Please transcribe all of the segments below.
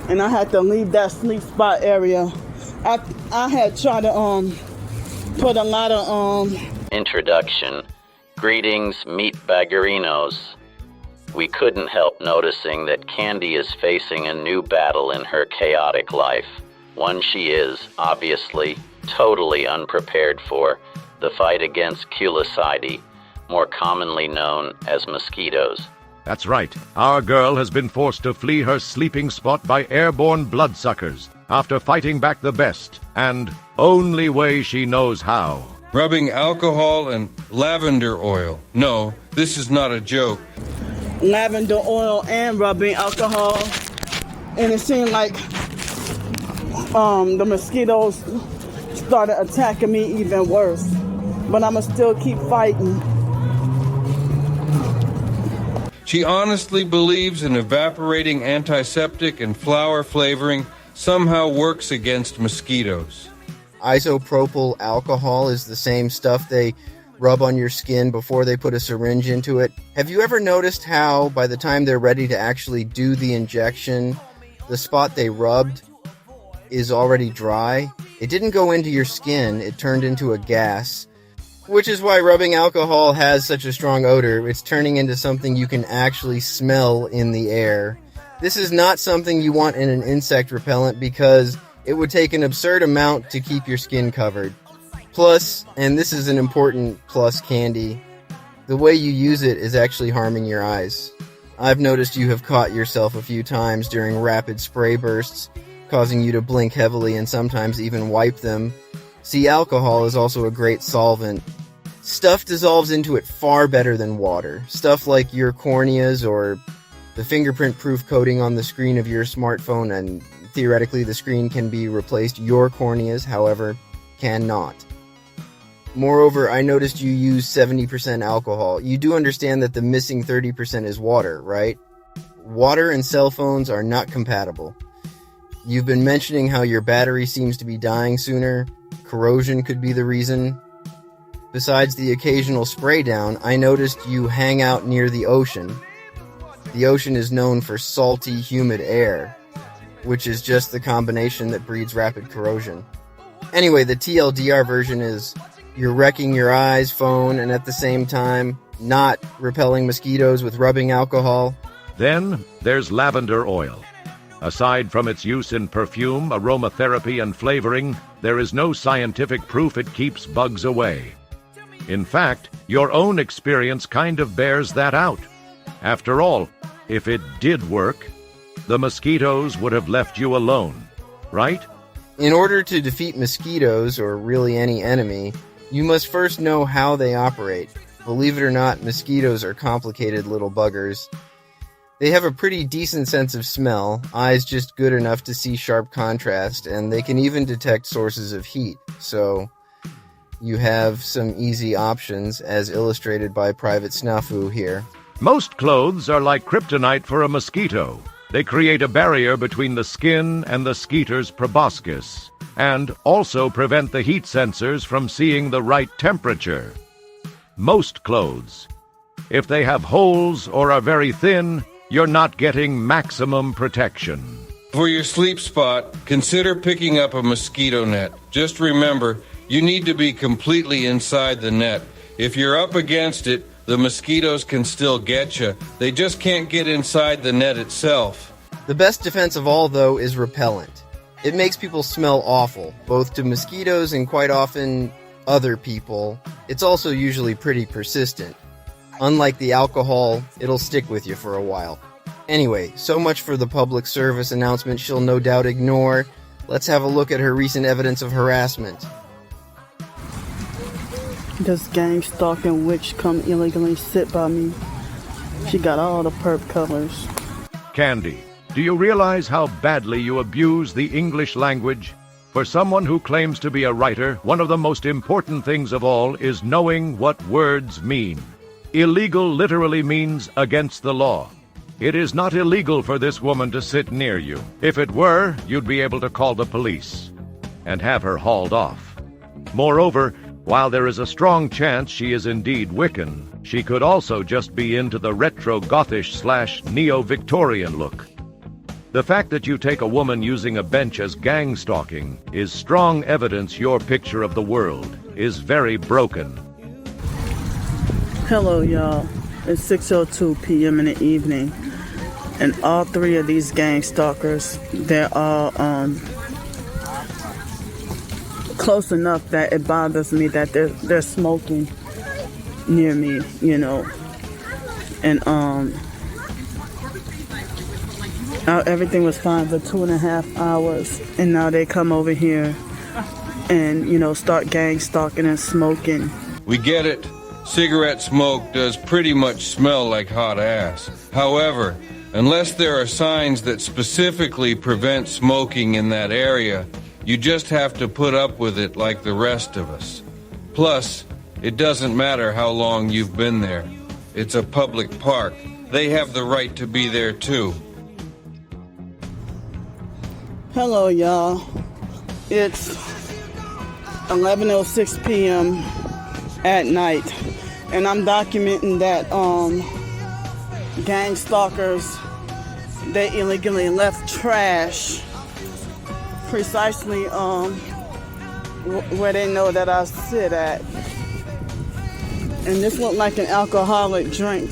and I had to leave that sleep spot area. I had tried to put a lot of Introduction. Greetings, meatbaggerinos. We couldn't help noticing that Candy is facing a new battle in her chaotic life. One she is, obviously, totally unprepared for: the fight against Culicidae, more commonly known as mosquitoes. That's right. Our girl has been forced to flee her sleeping spot by airborne bloodsuckers after fighting back the best and only way she knows how. Rubbing alcohol and lavender oil. No, this is not a joke. lavender oil and rubbing alcohol, and it seemed like the mosquitoes started attacking me even worse. But I'ma still keep fighting. She honestly believes an evaporating antiseptic and flour flavoring somehow works against mosquitoes. Isopropyl alcohol is the same stuff they rub on your skin before they put a syringe into it. Have you ever noticed how, by the time they're ready to actually do the injection, the spot they rubbed is already dry? It didn't go into your skin, it turned into a gas. Which is why rubbing alcohol has such a strong odor. It's turning into something you can actually smell in the air. This is not something you want in an insect repellent because it would take an absurd amount to keep your skin covered. Plus, and this is an important plus, Candy, the way you use it is actually harming your eyes. I've noticed you have caught yourself a few times during rapid spray bursts, causing you to blink heavily and sometimes even wipe them. See, alcohol is also a great solvent. Stuff dissolves into it far better than water. Stuff like your corneas or the fingerprint-proof coating on the screen of your smartphone, and theoretically the screen can be replaced. Your corneas, however, cannot. Moreover, I noticed you use 70% alcohol. You do understand that the missing 30% is water, right? Water and cell phones are not compatible. You've been mentioning how your battery seems to be dying sooner. Corrosion could be the reason. Besides the occasional spray down, I noticed you hang out near the ocean. The ocean is known for salty, humid air, which is just the combination that breeds rapid corrosion. Anyway, the TLDR version is you're wrecking your eyes, phone, and at the same time not repelling mosquitoes with rubbing alcohol. Then there's lavender oil. Aside from its use in perfume, aromatherapy, and flavoring, there is no scientific proof it keeps bugs away. In fact, your own experience kind of bears that out. After all, if it did work, the mosquitoes would have left you alone, right? In order to defeat mosquitoes, or really any enemy, you must first know how they operate. Believe it or not, mosquitoes are complicated little buggers. They have a pretty decent sense of smell, eyes just good enough to see sharp contrast, and they can even detect sources of heat, so you have some easy options, as illustrated by Private Snafu here. Most clothes are like kryptonite for a mosquito. They create a barrier between the skin and the skeeter's proboscis, and also prevent the heat sensors from seeing the right temperature. Most clothes. If they have holes or are very thin, you're not getting maximum protection. For your sleep spot, consider picking up a mosquito net. Just remember, you need to be completely inside the net. If you're up against it, the mosquitoes can still get you. They just can't get inside the net itself. The best defense of all, though, is repellent. It makes people smell awful, both to mosquitoes and quite often other people. It's also usually pretty persistent. Unlike the alcohol, it'll stick with you for a while. Anyway, so much for the public service announcement she'll no doubt ignore. Let's have a look at her recent evidence of harassment. This gang stalking witch come illegally sit by me. She got all the perp colors. Candy, do you realize how badly you abuse the English language? For someone who claims to be a writer, one of the most important things of all is knowing what words mean. Illegal literally means against the law. It is not illegal for this woman to sit near you. If it were, you'd be able to call the police and have her hauled off. Moreover, while there is a strong chance she is indeed Wiccan, she could also just be into the retro-Gothish/neo-Victorian look. The fact that you take a woman using a bench as gang stalking is strong evidence your picture of the world is very broken. Hello, y'all. It's 6:02 p.m. in the evening, and all three of these gang stalkers, they're all close enough that it bothers me that they're smoking near me, you know, and everything was fine for 2.5 hours, and now they come over here and, you know, start gang stalking and smoking. We get it. Cigarette smoke does pretty much smell like hot ass. However, unless there are signs that specifically prevent smoking in that area, you just have to put up with it like the rest of us. Plus, it doesn't matter how long you've been there. It's a public park. They have the right to be there too. Hello, y'all. It's 11:06 p.m. at night, and I'm documenting that gang stalkers, they illegally left trash precisely where they know that I sit at. And this looked like an alcoholic drink,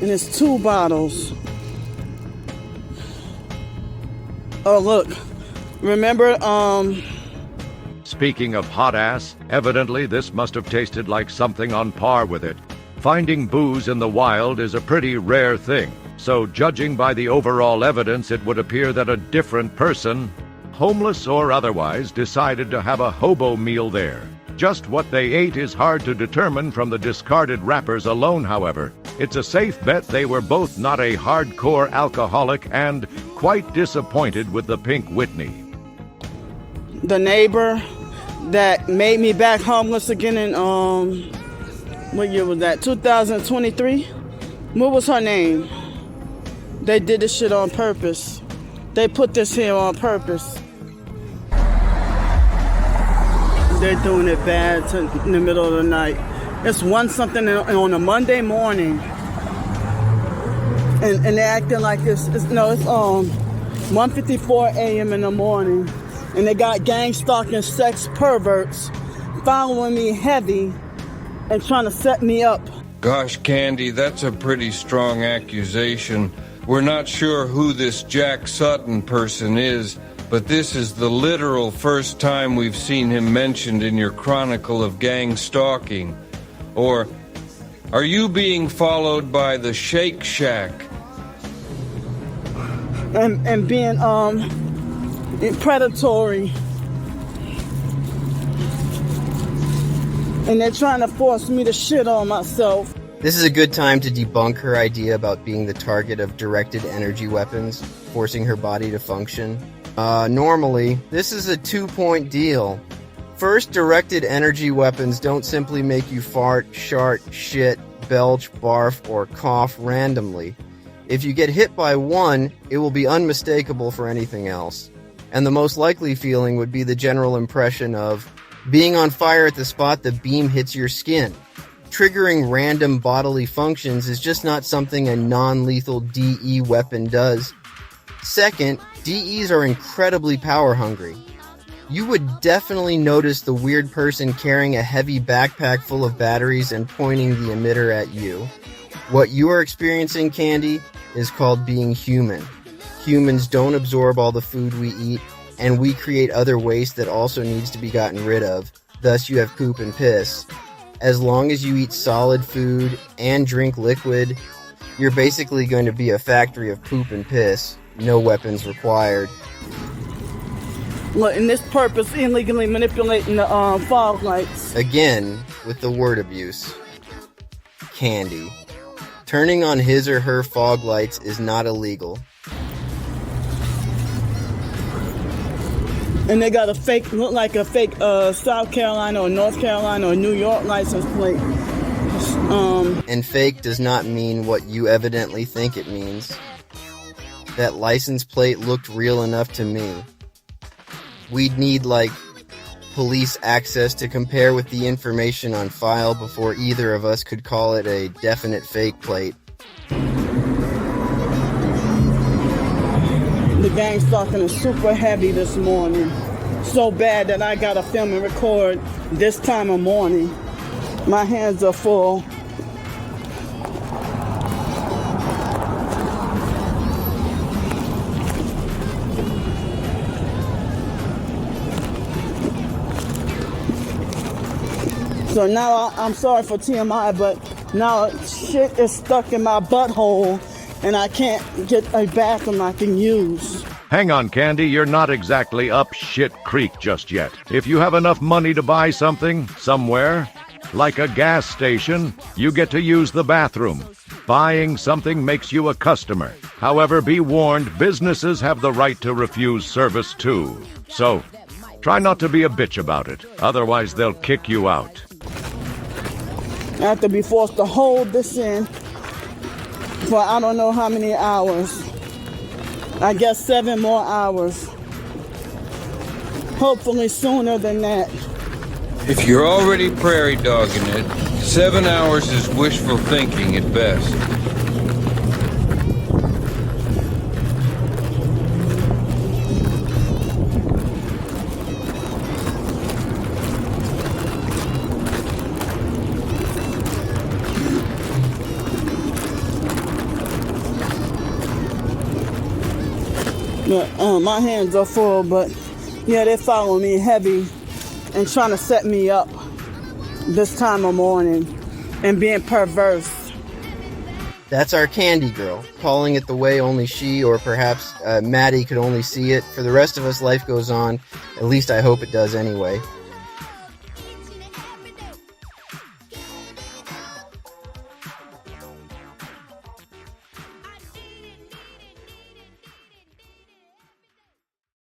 and it's 2 bottles. Oh, look. Remember, Speaking of hot ass, evidently this must have tasted like something on par with it. Finding booze in the wild is a pretty rare thing, so judging by the overall evidence, it would appear that a different person, homeless or otherwise, decided to have a hobo meal there. Just what they ate is hard to determine from the discarded wrappers alone, however. It's a safe bet they were both not a hardcore alcoholic and quite disappointed with the Pink Whitney. the neighbor that made me back homeless again in, what year was that? 2023? What was her name? They did this shit on purpose. They put this here on purpose. They're doing it bad in the middle of the night. It's 1 something on a Monday morning. And they're acting like it's 1:54 a.m. in the morning. And they got gang stalking sex perverts following me heavy and trying to set me up. Gosh, Candy, that's a pretty strong accusation. We're not sure who this Jack Sutton person is, but this is the literal first time we've seen him mentioned in your chronicle of gang stalking. Or are you being followed by the Shake Shack? And being predatory. And they're trying to force me to shit on myself. This is a good time to debunk her idea about being the target of directed energy weapons, forcing her body to function. Normally, this is a 2-point deal. First, directed energy weapons don't simply make you fart, shart, shit, belch, barf, or cough randomly. If you get hit by one, it will be unmistakable for anything else. And the most likely feeling would be the general impression of being on fire at the spot the beam hits your skin. Triggering random bodily functions is just not something a non-lethal DE weapon does. Second, DEs are incredibly power hungry. You would definitely notice the weird person carrying a heavy backpack full of batteries and pointing the emitter at you. What you are experiencing, Candy, is called being human. Humans don't absorb all the food we eat, and we create other waste that also needs to be gotten rid of. Thus, you have poop and piss. As long as you eat solid food and drink liquid, you're basically going to be a factory of poop and piss. No weapons required. Look, and this purpose, illegally manipulating the fog lights. Again, with the word abuse. Candy. Turning on his or her fog lights is not illegal. And they got look like a fake South Carolina or North Carolina or New York license plate. And fake does not mean what you evidently think it means. That license plate looked real enough to me. We'd need, police access to compare with the information on file before either of us could call it a definite fake plate. The gang stalking is super heavy this morning. So bad that I gotta film and record this time of morning. My hands are full. So now I'm sorry for TMI, but now shit is stuck in my butthole and I can't get a bathroom I can use. Hang on, Candy, you're not exactly up shit creek just yet. If you have enough money to buy something, somewhere, like a gas station, you get to use the bathroom. Buying something makes you a customer. However, be warned, businesses have the right to refuse service too. So, try not to be a bitch about it, otherwise they'll kick you out. I have to be forced to hold this in for I don't know how many hours. I guess 7 more hours. Hopefully sooner than that. If you're already prairie dogging it, 7 hours is wishful thinking at best. My hands are full, but yeah, they follow me heavy and trying to set me up this time of morning and being perverse. That's our Candy Girl, calling it the way only she or perhaps Maddie could only see it. For the rest of us, life goes on. At least I hope it does anyway.